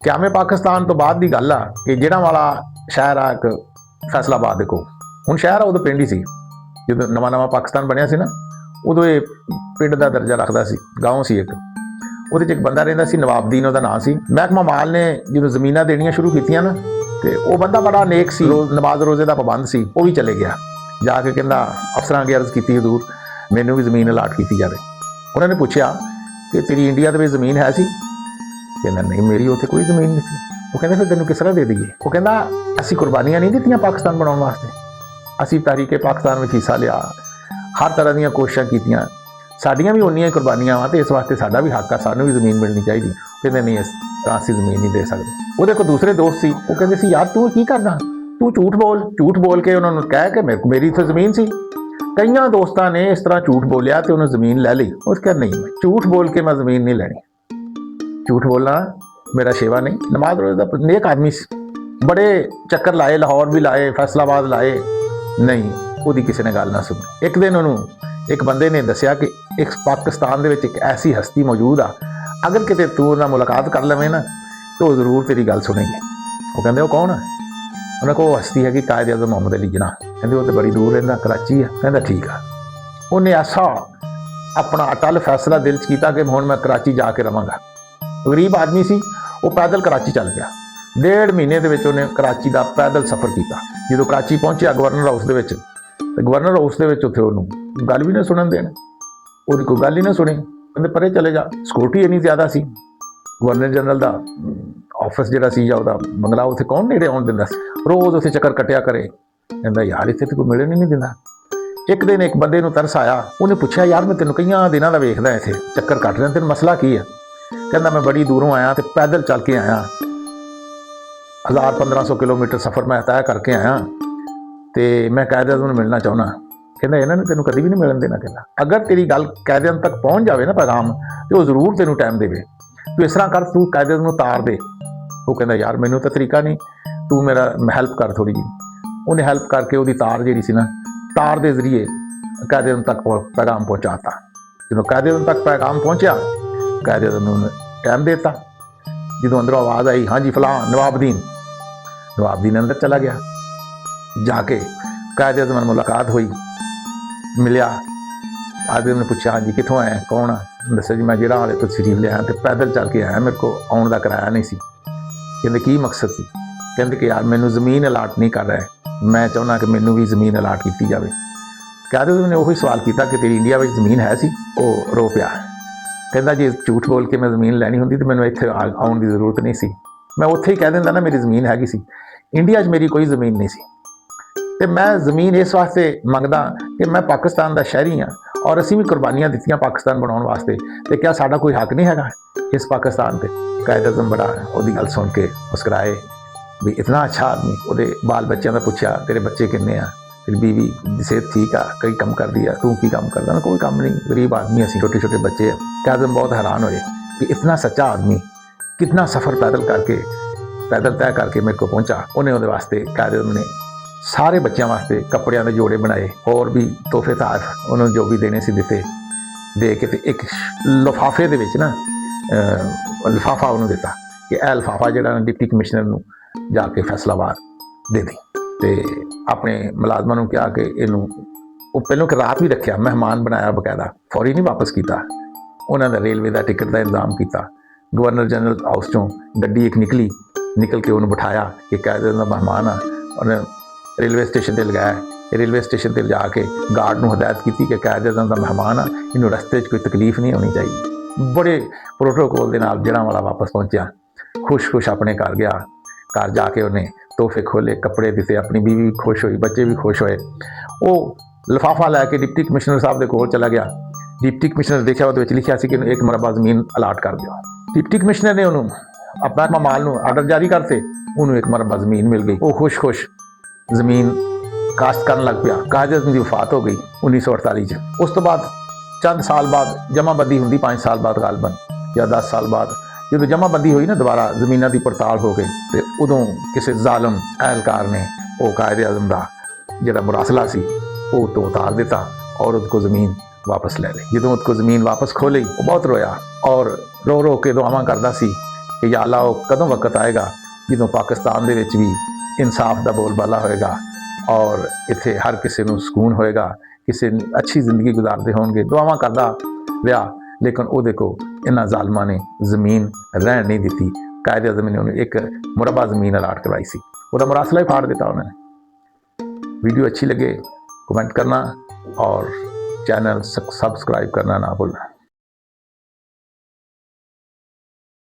क्यामे पाकिस्तान तो बाद की गल आ कि जिहड़ा शहर आ एक फैसलाबाद दे कोल, हुण शहर आ उदों पिंड ही सी। जो नवा नवा पाकिस्तान बनिया सी ना, उदों ये पिंड का दर्जा रखता सी, गाँव सी एक। ਉਹਦੇ 'ਚ ਇੱਕ ਬੰਦਾ ਰਹਿੰਦਾ ਸੀ, ਨਵਾਬਦੀਨ ਉਹਦਾ ਨਾਂ ਸੀ। ਮਹਿਕਮਾ ਮਾਲ ਨੇ ਜਦੋਂ ਜ਼ਮੀਨਾਂ ਦੇਣੀਆਂ ਸ਼ੁਰੂ ਕੀਤੀਆਂ ਨਾ, ਤੇ ਉਹ ਬੰਦਾ ਬੜਾ ਨੇਕ ਸੀ, ਨਮਾਜ਼ ਰੋਜ਼ੇ ਦਾ ਪਾਬੰਦ ਸੀ। ਉਹ ਵੀ ਚਲੇ ਗਿਆ, ਜਾ ਕੇ ਕਹਿੰਦਾ ਅਫਸਰਾਂ ਅੱਗੇ ਅਰਜ਼ ਕੀਤੀ, ਹਜ਼ੂਰ ਮੈਨੂੰ ਵੀ ਜ਼ਮੀਨ ਅਲਾਟ ਕੀਤੀ ਜਾਵੇ। ਉਹਨਾਂ ਨੇ ਪੁੱਛਿਆ ਕਿ ਤੇਰੀ ਇੰਡੀਆ ਦੇ ਵਿੱਚ ਜ਼ਮੀਨ ਹੈ ਸੀ? ਕਹਿੰਦਾ ਨਹੀਂ, ਮੇਰੀ ਉੱਥੇ ਕੋਈ ਜ਼ਮੀਨ ਨਹੀਂ ਸੀ। ਉਹ ਕਹਿੰਦੇ ਫਿਰ ਤੈਨੂੰ ਕਿਸ ਤਰ੍ਹਾਂ ਦੇ ਦਈਏ? ਉਹ ਕਹਿੰਦਾ ਅਸੀਂ ਕੁਰਬਾਨੀਆਂ ਨਹੀਂ ਦਿੱਤੀਆਂ ਪਾਕਿਸਤਾਨ ਬਣਾਉਣ ਵਾਸਤੇ, ਅਸੀਂ ਤਾਰੀਕੇ ਪਾਕਿਸਤਾਨ ਵਿੱਚ ਹਿੱਸਾ ਲਿਆ, ਹਰ ਤਰ੍ਹਾਂ ਦੀਆਂ ਕੋਸ਼ਿਸ਼ਾਂ ਕੀਤੀਆਂ, ਸਾਡੀਆਂ ਵੀ ਉਨੀਆਂ ਹੀ ਕੁਰਬਾਨੀਆਂ ਵਾ, ਤੇ ਇਸ ਵਾਸਤੇ ਸਾਡਾ ਵੀ ਹੱਕ ਆ, ਸਾਨੂੰ ਵੀ ਜ਼ਮੀਨ ਮਿਲਣੀ ਚਾਹੀਦੀ। ਕਹਿੰਦੇ ਨਹੀਂ, ਇਸ ਤਰ੍ਹਾਂ ਅਸੀਂ ਜ਼ਮੀਨ ਨਹੀਂ ਦੇ ਸਕਦੇ। ਉਹਦੇ ਕੋਲ ਦੂਸਰੇ ਦੋਸਤ ਸੀ, ਉਹ ਕਹਿੰਦੇ ਸੀ ਯਾਰ ਤੂੰ ਕੀ ਕਰਦਾ, ਤੂੰ ਝੂਠ ਬੋਲ ਕੇ ਉਹਨਾਂ ਨੂੰ ਕਹਿ ਕੇ ਮੇਰੀ ਇੱਥੇ ਜ਼ਮੀਨ ਸੀ। ਕਈਆਂ ਦੋਸਤਾਂ ਨੇ ਇਸ ਤਰ੍ਹਾਂ ਝੂਠ ਬੋਲਿਆ ਤੇ ਉਹਨੂੰ ਜ਼ਮੀਨ ਲੈ ਲਈ। ਉਸ ਕਹਿੰਦਾ ਨਹੀਂ, ਝੂਠ ਬੋਲ ਕੇ ਮੈਂ ਜ਼ਮੀਨ ਨਹੀਂ ਲੈਣੀ, ਝੂਠ ਬੋਲਣਾ ਮੇਰਾ ਸ਼ੇਵਾ ਨਹੀਂ। ਨਮਾਜ਼ ਰੋਜ਼ੇ ਦਾ ਨੇਕ ਆਦਮੀ ਸੀ, ਬੜੇ ਚੱਕਰ ਲਾਏ, ਲਾਹੌਰ ਵੀ ਲਾਏ, ਫੈਸਲਾਬਾਦ ਲਾਏ, ਨਹੀਂ ਉਹਦੀ ਕਿਸੇ ਨੇ ਗੱਲ ਨਾ ਸੁਣੀ। ਇੱਕ ਦਿਨ ਉਹਨੂੰ ਇੱਕ ਬੰਦੇ ਨੇ ਦੱਸਿਆ ਕਿ ਇੱਕ ਪਾਕਿਸਤਾਨ ਦੇ ਵਿੱਚ ਇੱਕ ਐਸੀ ਹਸਤੀ ਮੌਜੂਦ ਆ, ਅਗਰ ਕਿਤੇ ਤੂੰ ਉਹਨਾਂ ਮੁਲਾਕਾਤ ਕਰ ਲਵੇਂ ਨਾ ਤਾਂ ਉਹ ਜ਼ਰੂਰ ਤੇਰੀ ਗੱਲ ਸੁਣੇਗੀ। ਉਹ ਕਹਿੰਦੇ ਉਹ ਕੌਣ ਹੈ? ਉਹਨਾਂ ਕੋਲ ਹਸਤੀ ਹੈਗੀ ਕਾਇਦ ਆਜ਼ਮ ਮੁਹੰਮਦ ਅਲੀ ਜਿਨਾਹ। ਕਹਿੰਦੇ ਉਹ ਤਾਂ ਬੜੀ ਦੂਰ ਰਹਿੰਦਾ, ਕਰਾਚੀ ਆ। ਕਹਿੰਦਾ ਠੀਕ ਆ। ਉਹਨੇ ਐਸਾ ਆਪਣਾ ਅਟਲ ਫੈਸਲਾ ਦਿਲ 'ਚ ਕੀਤਾ ਕਿ ਹੁਣ ਮੈਂ ਕਰਾਚੀ ਜਾ ਕੇ ਰਵਾਂਗਾ। ਗਰੀਬ ਆਦਮੀ ਸੀ, ਉਹ ਪੈਦਲ ਕਰਾਚੀ ਚੱਲ ਪਿਆ। 1.5 ਮਹੀਨੇ ਦੇ ਵਿੱਚ ਉਹਨੇ ਕਰਾਚੀ ਦਾ ਪੈਦਲ ਸਫ਼ਰ ਕੀਤਾ। ਜਦੋਂ ਕਰਾਚੀ ਪਹੁੰਚਿਆ ਗਵਰਨਰ ਹਾਊਸ ਦੇ ਵਿੱਚ, ਤੇ ਗਵਰਨਰ ਹਾਊਸ ਦੇ ਵਿੱਚ ਉੱਥੇ ਉਹਨੂੰ ਗੱਲ ਵੀ ਨਾ ਸੁਣਨ ਦੇਣ, ਉਹਦੀ ਕੋਈ ਗੱਲ ਹੀ ਨਾ ਸੁਣੀ। ਕਹਿੰਦੇ ਪਰੇ ਚਲੇ ਜਾ। ਸਿਕਿਉਰਿਟੀ ਇੰਨੀ ਜ਼ਿਆਦਾ ਸੀ, ਗਵਰਨਰ ਜਨਰਲ ਦਾ ਆਫਿਸ ਜਿਹੜਾ ਸੀ ਜਾਂ ਉਹਦਾ ਬੰਗਲਾ, ਉੱਥੇ ਕੌਣ ਨੇੜੇ ਆਉਣ ਦਿੰਦਾ ਸੀ? ਰੋਜ਼ ਉੱਥੇ ਚੱਕਰ ਕੱਟਿਆ ਕਰੇ। ਕਹਿੰਦਾ ਯਾਰ ਇੱਥੇ ਤਾਂ ਕੋਈ ਮਿਲਣ ਹੀ ਨਹੀਂ ਦਿੰਦਾ। ਇੱਕ ਦਿਨ ਇੱਕ ਬੰਦੇ ਨੂੰ ਤਰਸ ਆਇਆ, ਉਹਨੇ ਪੁੱਛਿਆ ਯਾਰ ਮੈਂ ਤੈਨੂੰ ਕਈਆਂ ਦਿਨਾਂ ਦਾ ਵੇਖਦਾ ਇੱਥੇ ਚੱਕਰ ਕੱਟ ਰਿਹਾ, ਤੈਨੂੰ ਮਸਲਾ ਕੀ ਹੈ? ਕਹਿੰਦਾ ਮੈਂ ਬੜੀ ਦੂਰੋਂ ਆਇਆ ਤੇ ਪੈਦਲ ਚੱਲ ਕੇ ਆਇਆ, 1000-1500 ਕਿਲੋਮੀਟਰ ਸਫ਼ਰ ਮੈਂ ਤੈਅ ਕਰਕੇ ਆਇਆ, ਤੇ ਮੈਂ ਕਾਇਦ ਆਜ਼ਮ ਨੂੰ ਮਿਲਣਾ ਚਾਹੁੰਦਾ। ਕਹਿੰਦਾ ਇਹਨਾਂ ਨੇ ਤੈਨੂੰ ਕਦੀ ਵੀ ਨਹੀਂ ਮਿਲਣ ਦੇਣਾ। ਕਹਿੰਦਾ ਅਗਰ ਤੇਰੀ ਗੱਲ ਕਾਇਦ ਆਜ਼ਮ ਤੱਕ ਪਹੁੰਚ ਜਾਵੇ ਨਾ ਪੈਗਾਮ, ਤੇ ਉਹ ਜ਼ਰੂਰ ਤੈਨੂੰ ਟਾਈਮ ਦੇਵੇ। ਤੂੰ ਇਸ ਤਰ੍ਹਾਂ ਕਰ, ਤੂੰ ਕਾਇਦ ਆਜ਼ਮ ਨੂੰ ਤਾਰ ਦੇ। ਉਹ ਕਹਿੰਦਾ ਯਾਰ ਮੈਨੂੰ ਤਾਂ ਤਰੀਕਾ ਨਹੀਂ, ਤੂੰ ਮੇਰਾ ਹੈਲਪ ਕਰ ਥੋੜ੍ਹੀ ਜਿਹੀ। ਉਹਨੇ ਹੈਲਪ ਕਰਕੇ ਉਹਦੀ ਤਾਰ ਜਿਹੜੀ ਸੀ ਨਾ, ਤਾਰ ਦੇ ਜ਼ਰੀਏ ਕਾਇਦ ਆਜ਼ਮ ਤੱਕ ਪੈਗਾਮ ਪਹੁੰਚਾਤਾ। ਜਦੋਂ ਕਾਇਦ ਆਜ਼ਮ ਤੱਕ ਪੈਗਾਮ ਪਹੁੰਚਿਆ, ਕਾਇਦ ਆਜ਼ਮ ਨੂੰ ਟਾਈਮ ਦੇ ਦਿੱਤਾ। ਜਦੋਂ ਅੰਦਰੋਂ ਆਵਾਜ਼ ਆਈ ਹਾਂਜੀ ਫਲਾਂ ਨਵਾਬਦੀਨ ਅੰਦਰ ਚਲਾ ਗਿਆ। ਜਾ ਕੇ ਕਾਇਦ ਆਜ਼ਮ ਨਾਲ ਮੁਲਾਕਾਤ ਹੋਈ, ਮਿਲਿਆ। ਆਦਮ ਨੇ ਪੁੱਛਿਆ ਹਾਂਜੀ ਕਿੱਥੋਂ ਆਇਆ, ਕੌਣ ਆ? ਦੱਸਿਆ ਜੀ ਮੈਂ ਜਿਹੜਾ ਹਾਲੇ ਤੋਂ ਸ਼ਰੀਫ ਲਿਆ ਤੇ ਪੈਦਲ ਚੱਲ ਕੇ ਆਇਆ, ਮੇਰੇ ਕੋਲ ਆਉਣ ਦਾ ਕਿਰਾਇਆ ਨਹੀਂ ਸੀ। ਕਹਿੰਦੇ ਕੀ ਮਕਸਦ ਸੀ? ਕਹਿੰਦੇ ਕਿ ਯਾਰ ਮੈਨੂੰ ਜ਼ਮੀਨ ਅਲਾਟ ਨਹੀਂ ਕਰ ਰਿਹਾ, ਮੈਂ ਚਾਹੁੰਦਾ ਕਿ ਮੈਨੂੰ ਵੀ ਜ਼ਮੀਨ ਅਲਾਟ ਕੀਤੀ ਜਾਵੇ। ਕਾਇਦ ਆਜ਼ਮ ਨੇ ਉਹੀ ਸਵਾਲ ਕੀਤਾ ਕਿ ਤੇਰੀ ਇੰਡੀਆ ਵਿੱਚ ਜ਼ਮੀਨ ਹੈ ਸੀ? ਉਹ ਰੋ ਪਿਆ। ਕਹਿੰਦਾ ਜੇ ਝੂਠ ਬੋਲ ਕੇ ਮੈਂ ਜ਼ਮੀਨ ਲੈਣੀ ਹੁੰਦੀ ਤਾਂ ਮੈਨੂੰ ਇੱਥੇ ਆਉਣ ਦੀ ਜ਼ਰੂਰਤ ਨਹੀਂ ਸੀ, ਮੈਂ ਉੱਥੇ ਹੀ ਕਹਿ ਦਿੰਦਾ ਨਾ ਮੇਰੀ ਜ਼ਮੀਨ ਹੈਗੀ ਸੀ। ਇੰਡੀਆ 'ਚ ਮੇਰੀ ਕੋਈ ਜ਼ਮੀਨ ਨਹੀਂ ਸੀ, ਤੇ ਮੈਂ ਜ਼ਮੀਨ ਇਸ ਵਾਸਤੇ ਮੰਗਦਾ ਕਿ ਮੈਂ ਪਾਕਿਸਤਾਨ ਦਾ ਸ਼ਹਿਰੀ ਹਾਂ, ਔਰ ਅਸੀਂ ਵੀ ਕੁਰਬਾਨੀਆਂ ਦਿੱਤੀਆਂ ਪਾਕਿਸਤਾਨ ਬਣਾਉਣ ਵਾਸਤੇ, ਤੇ ਕਿਆ ਸਾਡਾ ਕੋਈ ਹੱਕ ਨਹੀਂ ਹੈਗਾ ਇਸ ਪਾਕਿਸਤਾਨ 'ਤੇ? ਕਾਇਦ ਆਜ਼ਮ ਬੜਾ ਉਹਦੀ ਗੱਲ ਸੁਣ ਕੇ ਮੁਸਕਰਾਏ ਵੀ ਇਤਨਾ ਅੱਛਾ ਆਦਮੀ। ਉਹਦੇ ਬਾਲ ਬੱਚਿਆਂ ਦਾ ਪੁੱਛਿਆ ਤੇਰੇ ਬੱਚੇ ਕਿੰਨੇ ਆ, ਤੇਰੀ ਬੀਵੀ ਦੀ ਸਿਹਤ ਠੀਕ ਆ, ਕਈ ਕੰਮ ਕਰਦੀ ਆ, ਤੂੰ ਕੀ ਕੰਮ ਕਰਦਾ? ਨਾ ਕੋਈ ਕੰਮ ਨਹੀਂ, ਗਰੀਬ ਆਦਮੀ ਅਸੀਂ, ਛੋਟੇ ਛੋਟੇ ਬੱਚੇ ਆ। ਕਾਇਦ ਆਜ਼ਮ ਬਹੁਤ ਹੈਰਾਨ ਹੋਏ ਕਿ ਇਤਨਾ ਸੱਚਾ ਆਦਮੀ ਕਿਤਨਾ ਸਫ਼ਰ ਪੈਦਲ ਤੈਅ ਕਰਕੇ ਮੇਰੇ ਕੋਲ ਪਹੁੰਚਾ। ਉਹਨੇ ਉਹਦੇ ਵਾਸਤੇ ਕਾਇਦ ਆਜ਼ਮ ਨੇ ਸਾਰੇ ਬੱਚਿਆਂ ਵਾਸਤੇ ਕੱਪੜਿਆਂ ਦੇ ਜੋੜੇ ਬਣਾਏ, ਹੋਰ ਵੀ ਤੋਹਫੇ ਤਾਰ ਉਹਨਾਂ ਨੂੰ ਜੋ ਵੀ ਦੇਣੇ ਸੀ ਦਿੱਤੇ। ਦੇ ਕੇ ਤੇ ਇੱਕ ਲਿਫਾਫੇ ਦੇ ਵਿੱਚ ਨਾ ਲਿਫਾਫਾ ਉਹਨੂੰ ਦਿੱਤਾ ਕਿ ਇਹ ਲਿਫਾਫਾ ਜਿਹੜਾ ਡਿਪਟੀ ਕਮਿਸ਼ਨਰ ਨੂੰ ਜਾ ਕੇ ਫੈਸਲਾਬਾਦ ਦੇ ਦੇ। ਤੇ ਆਪਣੇ ਮੁਲਾਜ਼ਮਾਂ ਨੂੰ ਕਿਹਾ ਕਿ ਇਹਨੂੰ, ਉਹ ਪਹਿਲਾਂ ਕਿ ਰਾਤ ਵੀ ਰੱਖਿਆ, ਮਹਿਮਾਨ ਬਣਾਇਆ ਬਕਾਇਦਾ, ਫੌਰੀ ਨਹੀਂ ਵਾਪਸ ਕੀਤਾ। ਉਹਨਾਂ ਦਾ ਰੇਲਵੇ ਦਾ ਟਿਕਟ ਦਾ ਇੰਤਜ਼ਾਮ ਕੀਤਾ। ਗਵਰਨਰ ਜਨਰਲ ਹਾਊਸ 'ਚੋਂ ਗੱਡੀ ਇੱਕ ਨਿਕਲ ਕੇ ਉਹਨੂੰ ਬਿਠਾਇਆ ਕਿ ਕਾਇਦ ਆਜ਼ਮ ਦਾ ਮਹਿਮਾਨ ਆ। ਉਹਨੇ ਰੇਲਵੇ ਸਟੇਸ਼ਨ 'ਤੇ ਲਗਾਇਆ। ਰੇਲਵੇ ਸਟੇਸ਼ਨ 'ਤੇ ਜਾ ਕੇ ਗਾਰਡ ਨੂੰ ਹਦਾਇਤ ਕੀਤੀ ਕਿ ਕਾਇਦ ਆਜ਼ਮ ਦਾ ਮਹਿਮਾਨ ਆ, ਇਹਨੂੰ ਰਸਤੇ 'ਚ ਕੋਈ ਤਕਲੀਫ ਨਹੀਂ ਹੋਣੀ ਚਾਹੀਦੀ। ਬੜੇ ਪ੍ਰੋਟੋਕੋਲ ਦੇ ਨਾਲ ਜੜ੍ਹਾਂਵਾਲਾ ਵਾਪਸ ਪਹੁੰਚਿਆ, ਖੁਸ਼ ਆਪਣੇ ਘਰ ਗਿਆ। ਘਰ ਜਾ ਕੇ ਉਹਨੇ ਤੋਹਫੇ ਖੋਲ੍ਹੇ, ਕੱਪੜੇ ਦਿੱਤੇ, ਆਪਣੀ ਬੀਵੀ ਵੀ ਖੁਸ਼ ਹੋਈ, ਬੱਚੇ ਵੀ ਖੁਸ਼ ਹੋਏ। ਉਹ ਲਿਫਾਫਾ ਲੈ ਕੇ ਡਿਪਟੀ ਕਮਿਸ਼ਨਰ ਸਾਹਿਬ ਦੇ ਕੋਲ ਚਲਾ ਗਿਆ। ਡਿਪਟੀ ਕਮਿਸ਼ਨਰ ਦੇਖਿਆ, ਉਹਦੇ ਵਿੱਚ ਲਿਖਿਆ ਸੀ ਕਿ ਇਹਨੂੰ 1 ਮਰਬਾ ਜ਼ਮੀਨ ਅਲਾਟ ਕਰ ਦਿਓ। ਡਿਪਟੀ ਕਮਿਸ਼ਨਰ ਨੇ ਉਹਨੂੰ ਆਪਣਾ ਮਾਲ ਨੂੰ ਆਰਡਰ ਜਾਰੀ ਕਰਤੇ, ਉਹਨੂੰ 1 ਮਰਬਾ ਜ਼ਮੀਨ ਮਿਲ ਗਈ। ਉਹ ਖੁਸ਼ ਜ਼ਮੀਨ ਕਾਸ਼ਤ ਕਰਨ ਲੱਗ ਪਿਆ। ਕਾਇਦ ਆਜ਼ਮ ਦੀ ਵਫਾਤ ਹੋ ਗਈ 1948 'ਚ। ਉਸ ਤੋਂ ਬਾਅਦ ਚੰਦ ਸਾਲ ਬਾਅਦ ਜਮਾਬੰਦੀ ਹੁੰਦੀ, 5 ਸਾਲ ਬਾਅਦ ਗਾਲਬਨ ਜਾਂ 10 ਸਾਲ ਬਾਅਦ, ਜਦੋਂ ਜਮਾਬੰਦੀ ਹੋਈ ਨਾ ਦੁਬਾਰਾ ਜ਼ਮੀਨਾਂ ਦੀ ਪੜਤਾਲ ਹੋ ਗਈ, ਤੇ ਉਦੋਂ ਕਿਸੇ ਜ਼ਾਲਮ ਅਹਿਲਕਾਰ ਨੇ ਉਹ ਕਾਇਦ ਆਜ਼ਮ ਦਾ ਜਿਹੜਾ ਮੁਰਾਸਲਾ ਸੀ ਉਹ ਤੋਂ ਉਤਾਰ ਦਿੱਤਾ ਔਰ ਉਹਦੇ ਕੋਲ ਜ਼ਮੀਨ ਵਾਪਸ ਲੈ ਲਈ। ਜਦੋਂ ਉਹਦੇ ਕੋਲ ਜ਼ਮੀਨ ਵਾਪਸ ਖੋ ਲਈ, ਉਹ ਬਹੁਤ ਰੋਇਆ ਔਰ रो के दुआवां करता सी ਕਿ ਯਾ ਅੱਲਾ ਉਹ ਕਦੋਂ ਵਕਤ ਆਏਗਾ ਜਦੋਂ ਪਾਕਿਸਤਾਨ ਦੇ ਵਿੱਚ ਵੀ ਇਨਸਾਫ ਦਾ ਬੋਲਬਾਲਾ ਹੋਏਗਾ ਔਰ ਇੱਥੇ ਹਰ ਕਿਸੇ ਨੂੰ ਸਕੂਨ ਹੋਏਗਾ, ਕਿਸੇ ਅੱਛੀ ਜ਼ਿੰਦਗੀ ਗੁਜ਼ਾਰਦੇ ਹੋਣਗੇ। ਦੁਆਵਾਂ ਕਰਦਾ ਰਿਹਾ, ਲੇਕਿਨ ਉਹਦੇ ਕੋ ਇਹਨਾਂ ਜ਼ਾਲਮਾਂ ਨੇ ਜ਼ਮੀਨ ਰਹਿਣ ਨਹੀਂ ਦਿੱਤੀ। ਕਾਇਦੇ ਆਜ਼ਮ ਨੇ ਉਹਨੂੰ ਇੱਕ ਮੁਰੱਬਾ ਜ਼ਮੀਨ ਅਲਾਟ ਕਰਵਾਈ ਸੀ, ਉਹਦਾ ਮਰਾਸਲਾ ਹੀ फाड़ ਦਿੱਤਾ उन्होंने। वीडियो अच्छी लगे कमेंट करना और चैनल सब्सक्राइब करना ना भूलना।